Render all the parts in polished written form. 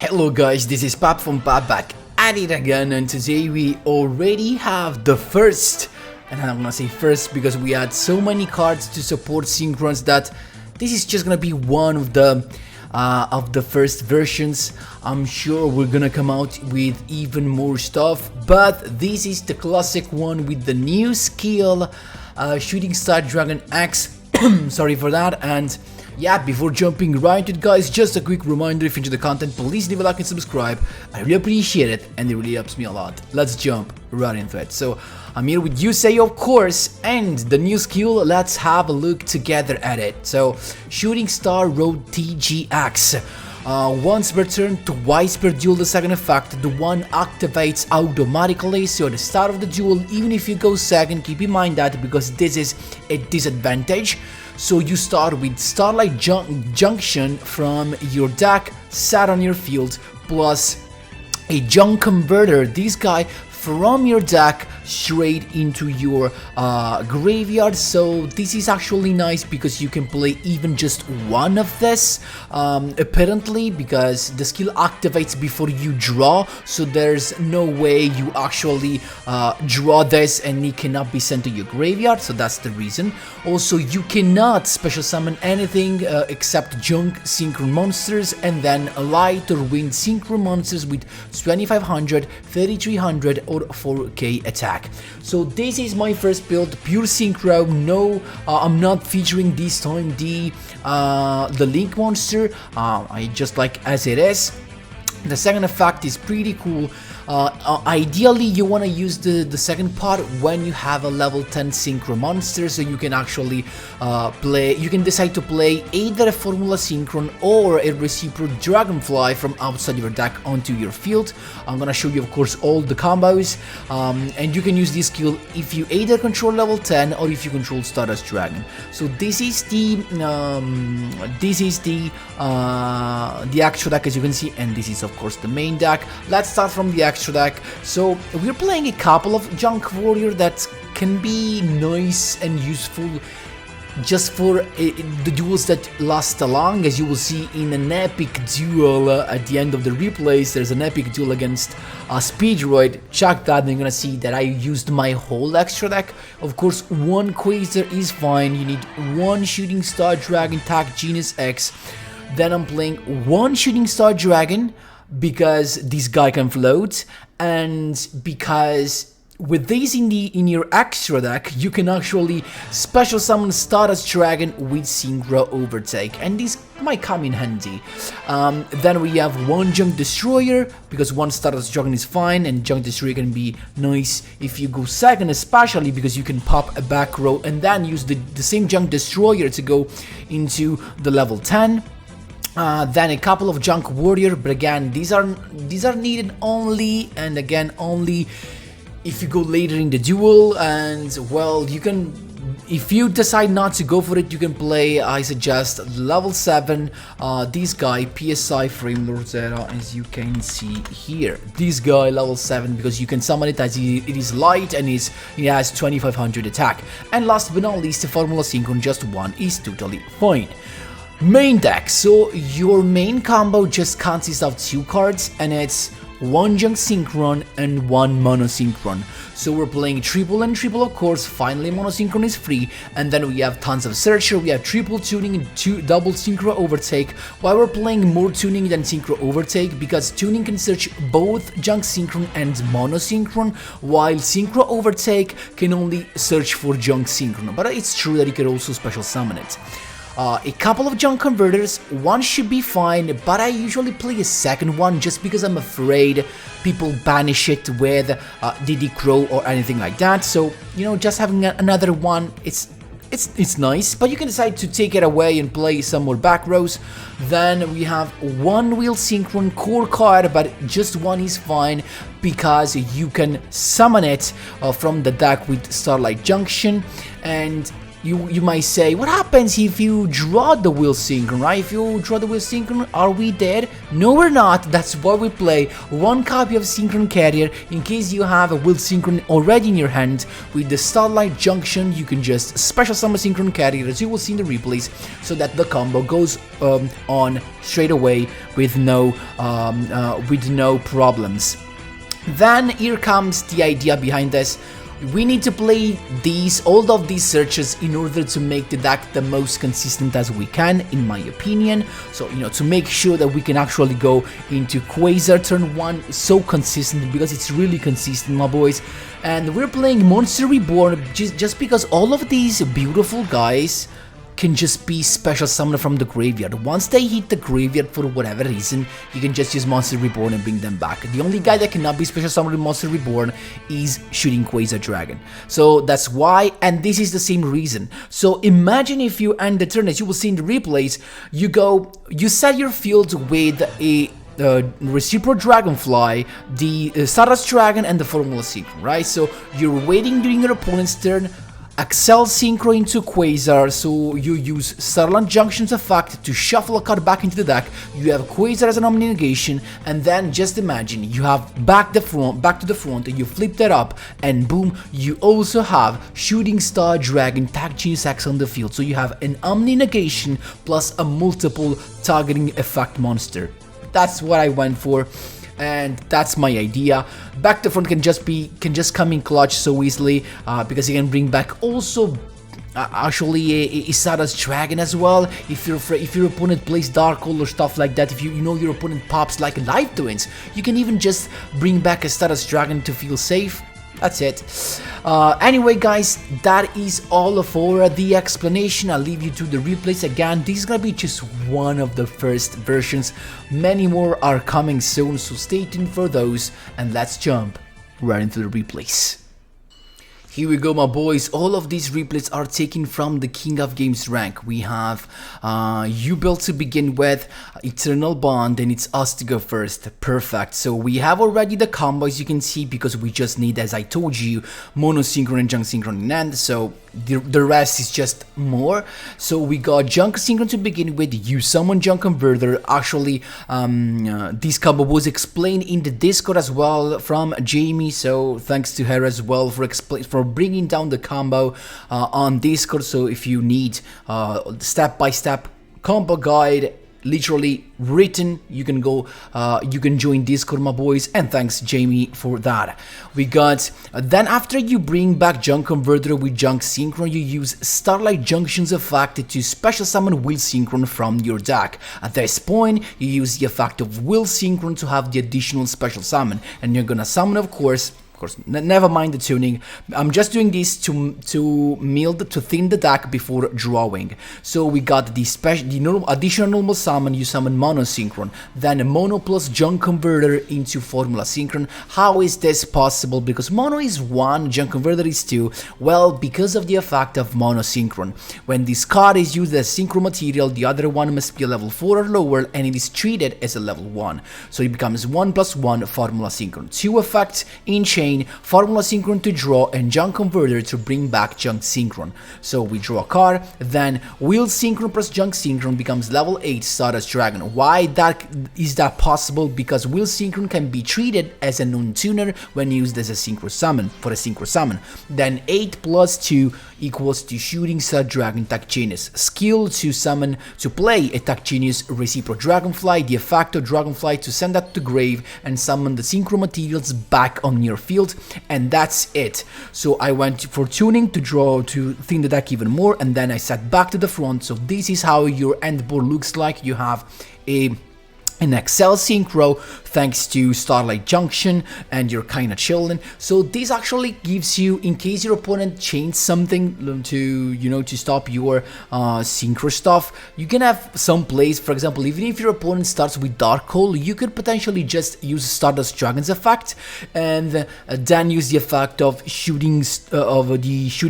Hello guys, this is Pap from Pap back at it again, and today we already have the first, and I'm gonna say first because we had so many cards to support Synchrons that this is just gonna be one of the first versions. I'm sure we're gonna come out with even more stuff, but this is the classic one with the new skill, Shooting Star Dragon X. Sorry for that. And yeah, before jumping right into it, guys, just a quick reminder: if you enjoy the content, please leave a like and subscribe. I really appreciate it, and it really helps me a lot. Let's jump right into it. So I'm here with Yusei, of course, and the new skill. Let's have a look together at it. So Shooting Star Road TGX. Once per turn, twice per duel. The second effect, the one activates automatically, so at the start of the duel, even if you go second, keep in mind that because this is a disadvantage. So you start with Starlight Junction from your deck set on your field, plus a Junk Converter, this guy from your deck straight into your graveyard. So this is actually nice because you can play even just one of this, apparently, because the skill activates before you draw, so there's no way you actually draw this and it cannot be sent to your graveyard, so that's the reason. Also, you cannot special summon anything except Junk Synchron monsters, and then Light or Wind Synchron monsters with 2500, 3300 or 4k attack. So this is my first build, pure synchro. No, I'm not featuring this time the Link monster. I just like as it is. The second effect is pretty cool. Ideally, you want to use the second part when you have a level 10 Synchro monster, so you can actually you can decide to play either a Formula Synchron or a Reciprocal Dragonfly from outside your deck onto your field. I'm gonna show you, of course, all the combos, and you can use this skill if you either control level 10 or if you control Stardust Dragon. So this is the extra deck, as you can see, and this is of course the main deck. Let's start from the extra deck. So we're playing a couple of Junk Warrior that can be nice and useful just for the duels that last long. As you will see in an epic duel at the end of the replays, there's an epic duel against Speedroid. Check that, and you're gonna see that I used my whole extra deck. Of course, one QUASAR is fine. You need one Shooting Star Dragon Tag Genius X. Then I'm playing one Shooting Star Dragon because this guy can float, and because with this in your extra deck, you can actually special summon Stardust Dragon with Synchro Overtake, and this might come in handy. Then we have one Junk Destroyer, because one Stardust Dragon is fine, and Junk Destroyer can be nice if you go second, especially because you can pop a back row and then use the same Junk Destroyer to go into the level 10. Then a couple of Junk Warrior, but again, these are needed only, and again, only if you go later in the duel. And well, you can, if you decide not to go for it, you can play, I suggest, level 7, this guy, PSI Frame Lord Zera, as you can see here. This guy, level 7, because you can summon it as it is light and it has 2500 attack. And last but not least, the Formula Synchron, just one is totally fine. Main deck. So your main combo just consists of 2 cards, and it's one Junk Synchron and one Mono Synchron. So we're playing triple and triple, of course. Finally, Mono Synchron is free, and then we have tons of Searcher. We have triple tuning and double Synchro Overtake. Why we're playing more tuning than Synchro Overtake? Because tuning can search both Junk Synchron and Mono Synchron, while Synchro Overtake can only search for Junk Synchron. But it's true that you can also special summon it. A couple of Junk Converters, one should be fine, but I usually play a second one just because I'm afraid people banish it with DD Crow or anything like that. So, you know, just having another one, it's nice, but you can decide to take it away and play some more back rows. Then we have one Wheel Synchron core card, but just one is fine because you can summon it from the deck with Starlight Junction, and you might say, what happens if you draw the Will Synchron, right? If you draw the Will Synchron, are we dead? No, we're not. That's why we play one copy of Synchron Carrier in case you have a Will Synchron already in your hand. With the Starlight Junction, you can just special summon Synchron Carrier, as you will see in the replays, so that the combo goes on straight away with no problems. Then here comes the idea behind this. We need to play all of these searches in order to make the deck the most consistent as we can, in my opinion. So, to make sure that we can actually go into QUASAR turn 1 so consistent, because it's really consistent, my boys. And we're playing Monster Reborn just because all of these beautiful guys can just be special summoned from the graveyard. Once they hit the graveyard for whatever reason, you can just use Monster Reborn and bring them back. The only guy that cannot be special summoned with Monster Reborn is shooting QUASAR Dragon. So that's why, and this is the same reason. So imagine if you end the turn, as you will see in the replays, you set your field with a Reciprocal Dragonfly, the Stardust Dragon, and the Formula Synchron, right? So you're waiting during your opponent's turn, Accel Synchro into QUASAR, so you use Starlight Junction's effect to shuffle a card back into the deck. You have QUASAR as an Omni Negation, and then just imagine you have back to the front, and you flip that up, and boom, you also have Shooting Star Dragon Tag Genius X on the field. So you have an Omni Negation plus a multiple targeting effect monster. That's what I went for, and that's my idea. Back to front can just come in clutch so easily, because you can bring back also actually a Stardust Dragon as well. If your opponent plays Dark Hole or stuff like that, if you know your opponent pops like Life Twins, you can even just bring back a Stardust Dragon to feel safe. That's it. Anyway, guys, that is all for the explanation. I'll leave you to the replays again. This is gonna be just one of the first versions. Many more are coming soon, so stay tuned for those, and let's jump right into the replays. Here we go, my boys. All of these replays are taken from the King of Games rank. We have Yubel to begin with, Eternal Bond, and it's us to go first. Perfect. So we have already the combo, as you can see, because we just need, as I told you, Mono Synchron and Junk Synchron in hand. So the rest is just more. So we got Junk Synchron to begin with. You summon Junk Converter. Actually, this combo was explained in the Discord as well from Jamie. So thanks to her as well for bringing down the combo on Discord. So if you need step-by-step combo guide literally written, you can go you can join Discord, my boys, and thanks Jamie for that. We got then after you bring back Junk Converter with Junk Synchron, you use Starlight Junction's effect to special summon Will Synchron from your deck. At this point, you use the effect of Will Synchron to have the additional special summon, and you're gonna summon, of course, never mind the tuning. I'm just doing this to thin the deck before drawing. So we got the additional normal summon. You summon Mono Synchron, then a Mono plus Junk Converter into Formula Synchron. How is this possible? Because Mono is 1, Junk Converter is 2. Well, because of the effect of Mono Synchron. When this card is used as Synchro material, the other one must be a level 4 or lower, and it is treated as a level 1. So it becomes 1 plus 1 Formula Synchron. 2 effects in chain. Formula Synchron to draw, and Junk Converter to bring back Junk Synchron. So we draw a card, then Will Synchron plus Junk Synchron becomes level 8 Stardust Dragon. Why is that possible? Because Will Synchron can be treated as a non-tuner when used as a Synchro Summon, Then 8 plus 2 equals to Shooting Star Dragon Tag Genius. Skill to play a Tag Genius Reciprocal Dragonfly, the effect of Dragonfly to send that to grave and summon the Synchro materials back on your field, and that's it. So I went for tuning to thin the deck even more, and then I sat back to the front. So this is how your end board looks like. You have an Accel Synchro thanks to Starlight Junction, and you're kinda chilling. So this actually gives you, in case your opponent chains something to stop your Synchro stuff, you can have some plays. For example, even if your opponent starts with Dark Hole, you could potentially just use Stardust Dragon's effect, and then use the effect of the Shooting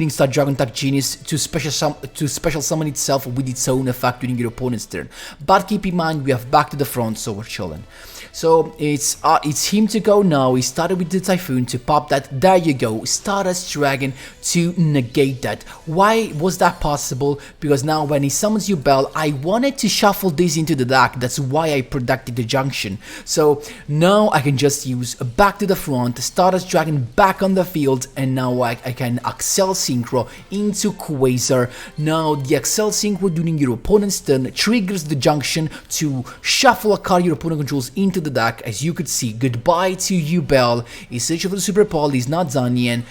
Star Dragon Tag Genius to special summon itself with its own effect during your opponent's turn. But keep in mind, we have back to the front, so we're chilling. So So it's him to go now. He started with the Typhoon to pop that. There you go. Stardust Dragon to negate that. Why was that possible? Because now when he summons Yubel, I wanted to shuffle this into the deck. That's why I protected the junction. So now I can just use back to the front, Stardust Dragon back on the field, and now I can Accel Synchro into QUASAR. Now the Accel Synchro during your opponent's turn triggers the junction to shuffle a card your opponent controls into the deck. As you could see, goodbye to Yubel. His search for the Super Pole is not done yet.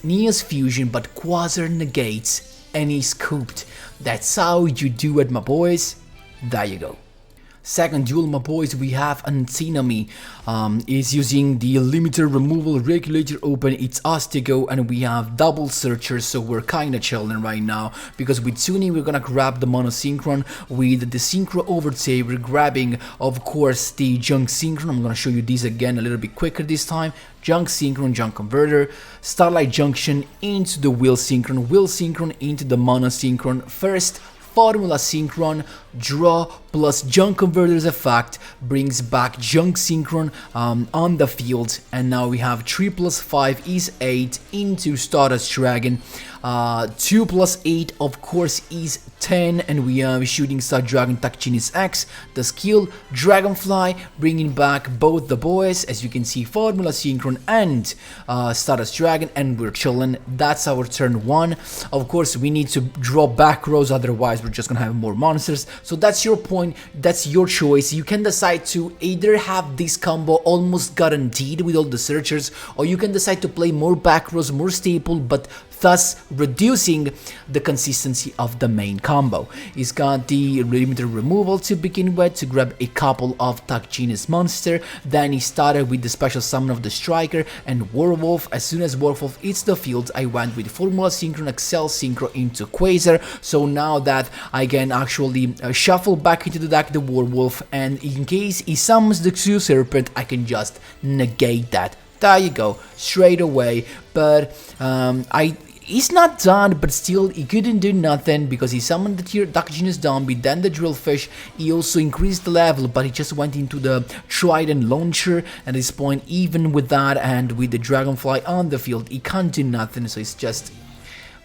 Neo's Fusion, but QUASAR negates and he's scooped. That's how you do it, my boys. There you go. Second duel, my boys, we have Antinomy is using the limiter removal regulator open. It's us to go, and we have double searchers, so we're kinda chilling right now because with tuning we're gonna grab the mono Synchron. With the Synchro overtake we're grabbing, of course, the junk Synchron. I'm gonna show you these again a little bit quicker this time. Junk Synchron, Junk Converter, Starlight Junction into the Will Synchron into the mono Synchron. First Formula Synchron, draw plus Junk Converter's effect brings back Junk Synchron on the field, and now we have 3 plus 5 is 8 into Stardust Dragon. 2 plus 8 of course is 10, and we have Shooting Star Dragon Takchinis X, the skill Dragonfly, bringing back both the boys, as you can see, Formula Synchron and Stardust Dragon, and we're chilling. That's our turn 1. Of course we need to draw back rows, otherwise we're just gonna have more monsters. So that's your point, that's your choice. You can decide to either have this combo almost guaranteed with all the searchers, or you can decide to play more back rows, more staple, but thus reducing the consistency of the main combo. He's got the limiter removal to begin with to grab a couple of Takchinis monster. Then he started with the special summon of the Striker and Werewolf. As soon as Werewolf hits the field, I went with Formula Synchron, Accel Synchro into QUASAR. So now that I can actually shuffle back into the deck the Werewolf, and in case he summons the True Serpent, I can just negate that. There you go, straight away. But he's not done, but still he couldn't do nothing because he summoned the tier Dark Genius Zombie, then the Drillfish. He also increased the level, but he just went into the Trident Launcher at this point. Even with that and with the Dragonfly on the field, he can't do nothing, so he's just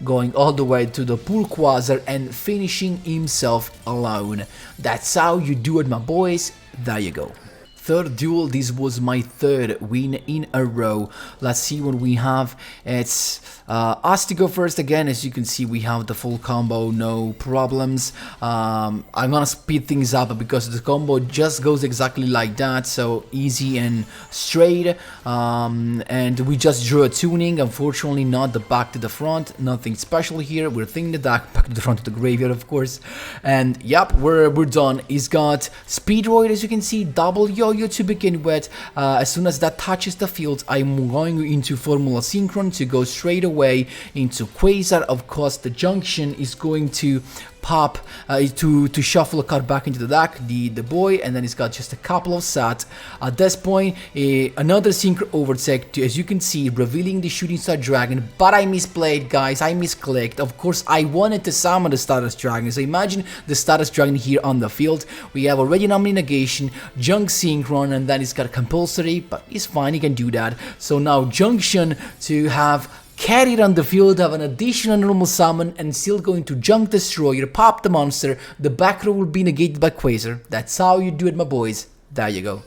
going all the way to the poor QUASAR and finishing himself alone. That's how you do it, my boys. There you go. Third duel, this was my third win in a row. Let's see what we have. It's us to go first again. As you can see, we have the full combo, no problems. I'm gonna speed things up because the combo just goes exactly like that, so easy and straight. And we just drew a tuning, unfortunately not the back to the front, nothing special here. We're thinking the back to the front of the graveyard, of course. And yep, we're done. He's got Speedroid, as you can see, double yo to begin with. As soon as that touches the field, I'm going into Formula Synchron to go straight away into QUASAR. Of course, the junction is going to pop to shuffle a card back into the deck, the boy, and then he's got just a couple of sat. At this point, another Synchro overtake, as you can see, revealing the Shooting Star Dragon, but I misplayed, guys, I misclicked. Of course, I wanted to summon the Stardust Dragon, so imagine the Stardust Dragon here on the field. We have already Anomaly Negation, Junk Synchron, and then he's got Compulsory, but it's fine, he can do that. So now Junction to have carried on the field, have an additional normal summon, and still going to Junk Destroyer, pop the monster, the back row will be negated by QUASAR. That's how you do it, my boys. There you go.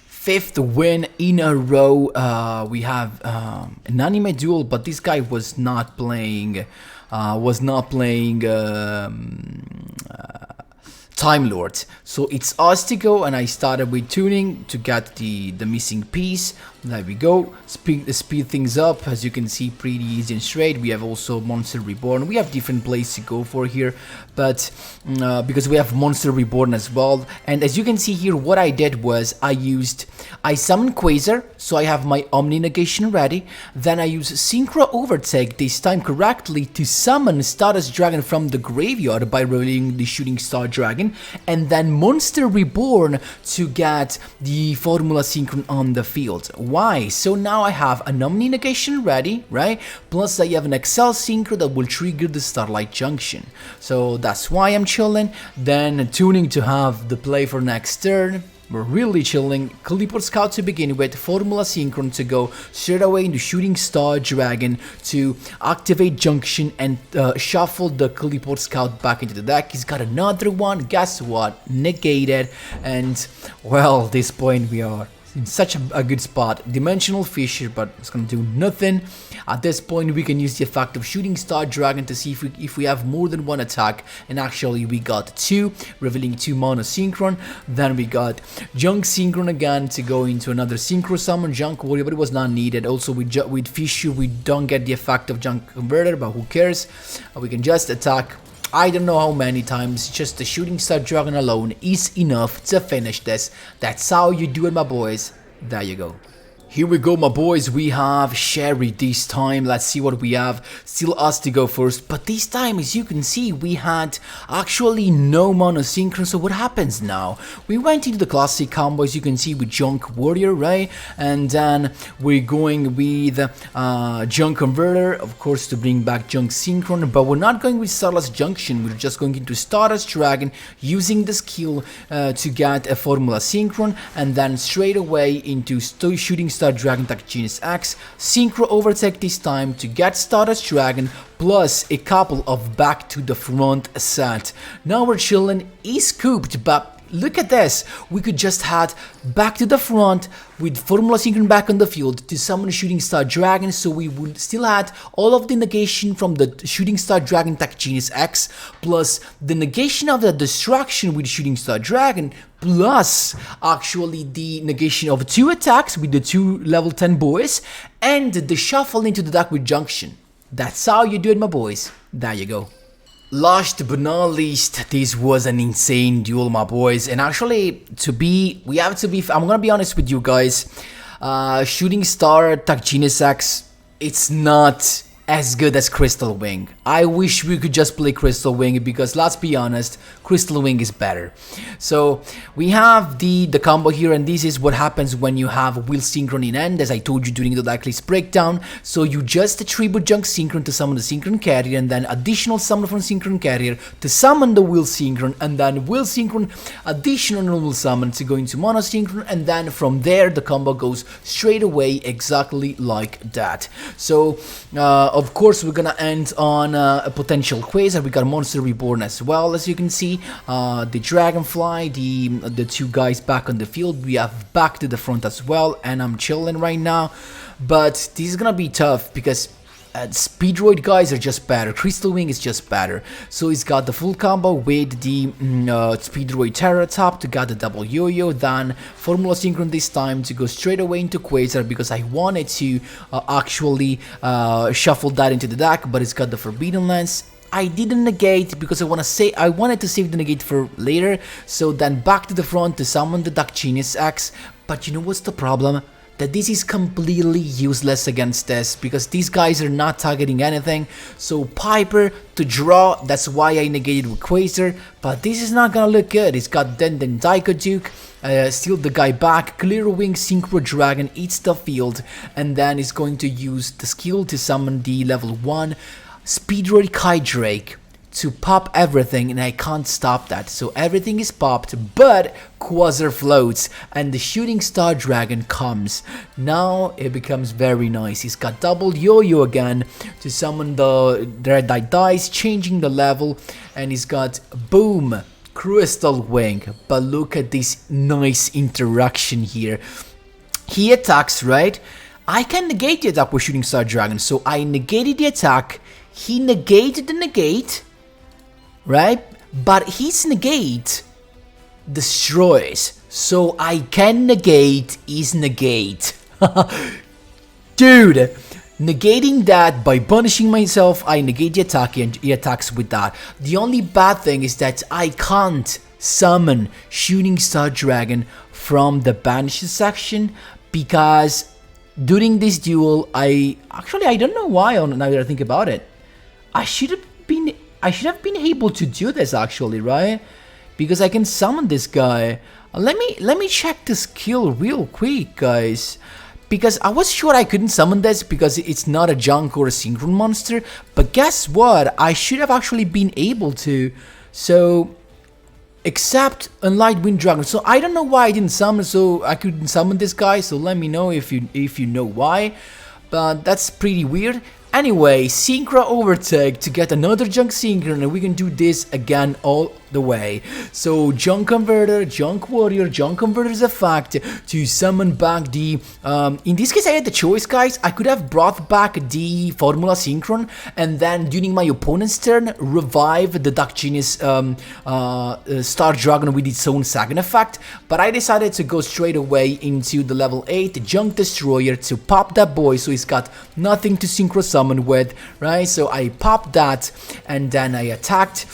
Fifth win in a row. We have an anime duel, but this guy was not playing Time Lord. So it's us to go, and I started with tuning to get the missing piece. There we go. Speed things up, as you can see, pretty easy and straight. We have also Monster Reborn. We have different plays to go for here, but because we have Monster Reborn as well. And as you can see here, what I did was I summoned QUASAR, so I have my Omni Negation ready. Then I use Synchro Overtake, this time correctly, to summon Stardust Dragon from the graveyard by revealing the Shooting Star Dragon, and then Monster Reborn to get the Formula Synchron on the field. Why? So now I have an Omni Negation ready, right? Plus I have an Accel Synchro that will trigger the Starlight Junction. So that's why I'm chilling. Then tuning to have the play for next turn. We're really chilling. Clipper Scout to begin with, Formula Synchron to go straight away into Shooting Star Dragon to activate Junction and shuffle the Clipper Scout back into the deck. He's got another one, guess what? Negated, and well, at this point we are in such a good spot. Dimensional Fissure, but it's gonna do nothing. At this point we can use the effect of Shooting Star Dragon to see if we have more than one attack, and actually we got 2, revealing 2 Mono Synchron. Then we got Junk Synchron again to go into another Synchro Summon Junk Warrior, but it was not needed. Also with Fissure we don't get the effect of Junk Converter, but who cares, we can just attack. I don't know how many times, just the Shooting Star Dragon alone is enough to finish this. That's how you do it, my boys. There you go. Here we go, my boys. We have Sherry this time. Let's see what we have. Still us to go first, but this time, as you can see, we had actually no Mono Synchron. So what happens now? We went into the classic combo, as you can see, with Junk Warrior, right? And then we're going with Junk Converter, of course, to bring back Junk Synchron. But we're not going with Stardust Junction. We're just going into Stardust Dragon, using the skill to get a Formula Synchron, and then straight away into Shooting Star Dragon Tech Genius X, Synchro Overtake this time to get Stardust Dragon, plus a couple of back to the front set. Now we're chilling, he's scooped, but look at this, we could just had back to the front with Formula Synchron back on the field to summon Shooting Star Dragon, so we would still had all of the negation from the Shooting Star Dragon Tech Genius X, plus the negation of the destruction with Shooting Star Dragon, plus actually the negation of 2 attacks with the 2 level 10 boys, and the shuffle into the deck with Junction. That's how you do it, my boys. There you go. Last but not least, this was an insane duel, my boys, and actually, I'm gonna be honest with you guys, Shooting Star Tech Genius X, it's not as good as Crystal Wing. I wish we could just play Crystal Wing, because let's be honest, Crystal Wing is better. So we have the combo here, and this is what happens when you have Will Synchron in end, as I told you during the deck list breakdown. So you just attribute Junk Synchron to summon the Synchron Carrier, and then additional summon from Synchron Carrier to summon the Will Synchron, and then Will Synchron additional normal summon to go into Mono Synchron, and then from there the combo goes straight away exactly like that. So of course, we're gonna end on a potential Quasar. We got Monster Reborn as well, as you can see. The Dragonfly, the 2 guys back on the field. We have back to the front as well, and I'm chilling right now. But this is gonna be tough because Speedroid guys are just better. Crystal Wing is just better. So he's got the full combo with the Speedroid Terra top to get the double yo-yo, then Formula Synchron this time to go straight away into Quasar, because I wanted to actually shuffle that into the deck, but it's got the Forbidden Lens. I didn't negate because I wanted to save the negate for later. So then back to the front to summon the Duck Genius X. But you know what's the problem? That this is completely useless against this, because these guys are not targeting anything. So Piper to draw, that's why I negated with Quasar, but this is not gonna look good. It's got then Daiko Duke, steal the guy back, Clear Wing Synchro Dragon eats the field, and then is going to use the skill to summon the level 1 Speedroid Kai Drake to pop everything, and I can't stop that. So everything is popped, but Quasar floats, and the Shooting Star Dragon comes. Now it becomes very nice. He's got double yo-yo again to summon the Red Eye Dice, changing the level, and he's got boom, Crystal Wing. But look at this nice interaction here. He attacks, right? I can negate the attack with Shooting Star Dragon, so I negated the attack. He negated the negate, right? But his negate destroys, so I can negate his negate. Dude, negating that by punishing myself, I negate the attack and he attacks with that. The only bad thing is that I can't summon Shooting Star Dragon from the banished section, because during this duel, I don't know why, now that I think about it, I should have been able to do this actually, right? Because I can summon this guy. Let me check the skill real quick, guys, because I was sure I couldn't summon this because it's not a Junk or a Synchron monster, but guess what? I should have actually been able to. So except Unlight Wind Dragon. So I don't know why I didn't summon, so I couldn't summon this guy. So let me know if you know why. But that's pretty weird. Anyway, Synchron Overtake to get another Junk Synchron, and we can do this again all the way. So Junk Converter, Junk Warrior, Junk Converter is a fact to summon back the... in this case I had the choice, guys. I could have brought back the Formula Synchron and then during my opponent's turn revive the Dark Genius Star Dragon with its own second effect, but I decided to go straight away into the level 8 Junk Destroyer to pop that boy so he's got nothing to synchro summon with, right? So I popped that and then I attacked.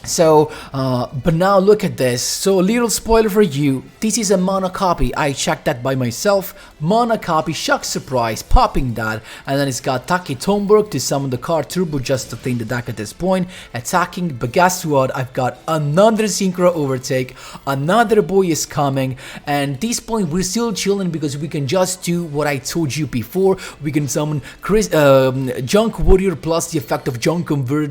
So, but now look at this. So, a little spoiler for you. This is a mono copy. I checked that by myself. Mono copy, shock surprise, popping that. And then it's got Taki Tomberg to summon the card Turbo just to clean the deck at this point. Attacking, but guess what? I've got another Synchro Overtake. Another boy is coming. And at this point, we're still chilling because we can just do what I told you before. We can summon Junk Warrior plus the effect of Junk Converter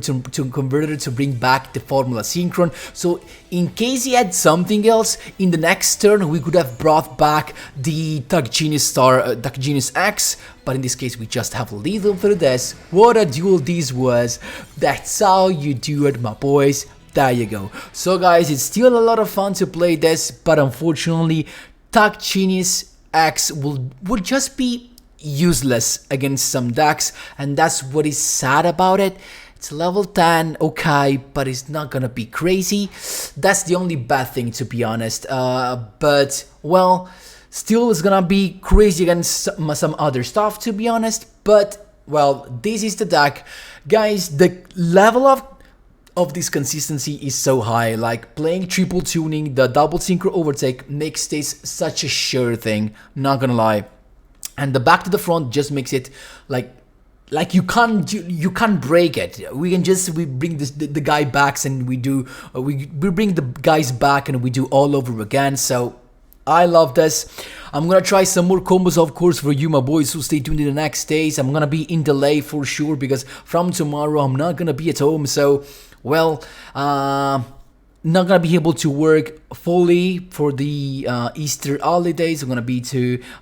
to bring back the Formula Synchron. So in case he had something else, in the next turn we could have brought back the Dark Genius X, but in this case we just have lethal through this. What a duel this was. That's how you do it, my boys. There you go. So guys, it's still a lot of fun to play this, but unfortunately Dark Genius X would just be useless against some decks, and that's what is sad about it. It's level 10, okay, but it's not gonna be crazy. That's the only bad thing, to be honest. But, well, still it's gonna be crazy against some other stuff, to be honest. But, well, this is the deck. Guys, the level of this consistency is so high. Like, playing triple tuning, the double Synchro Overtake makes this such a sure thing, not gonna lie. And the back to the front just makes it like you can't break it. We bring the guy back and we bring the guys back and we do all over again. So I love this. I'm gonna try some more combos, of course, for you, my boys, so stay tuned in the next days. I'm gonna be in delay for sure because from tomorrow I'm not gonna be at home. So, well, not gonna be able to work fully for the Easter holidays. I'm gonna be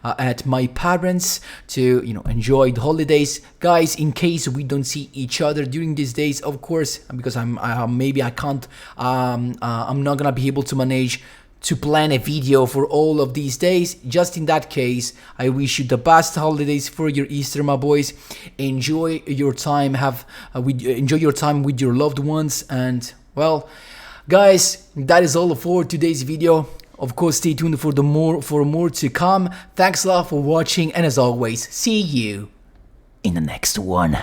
at my parents to enjoy the holidays, guys. In case we don't see each other during these days, of course, because I'm not gonna be able to manage to plan a video for all of these days. Just in that case, I wish you the best holidays for your Easter, my boys. Enjoy your time. Enjoy your time with your loved ones, and well, guys, that is all for today's video. Of course, stay tuned for more to come. Thanks a lot for watching, and as always, see you in the next one.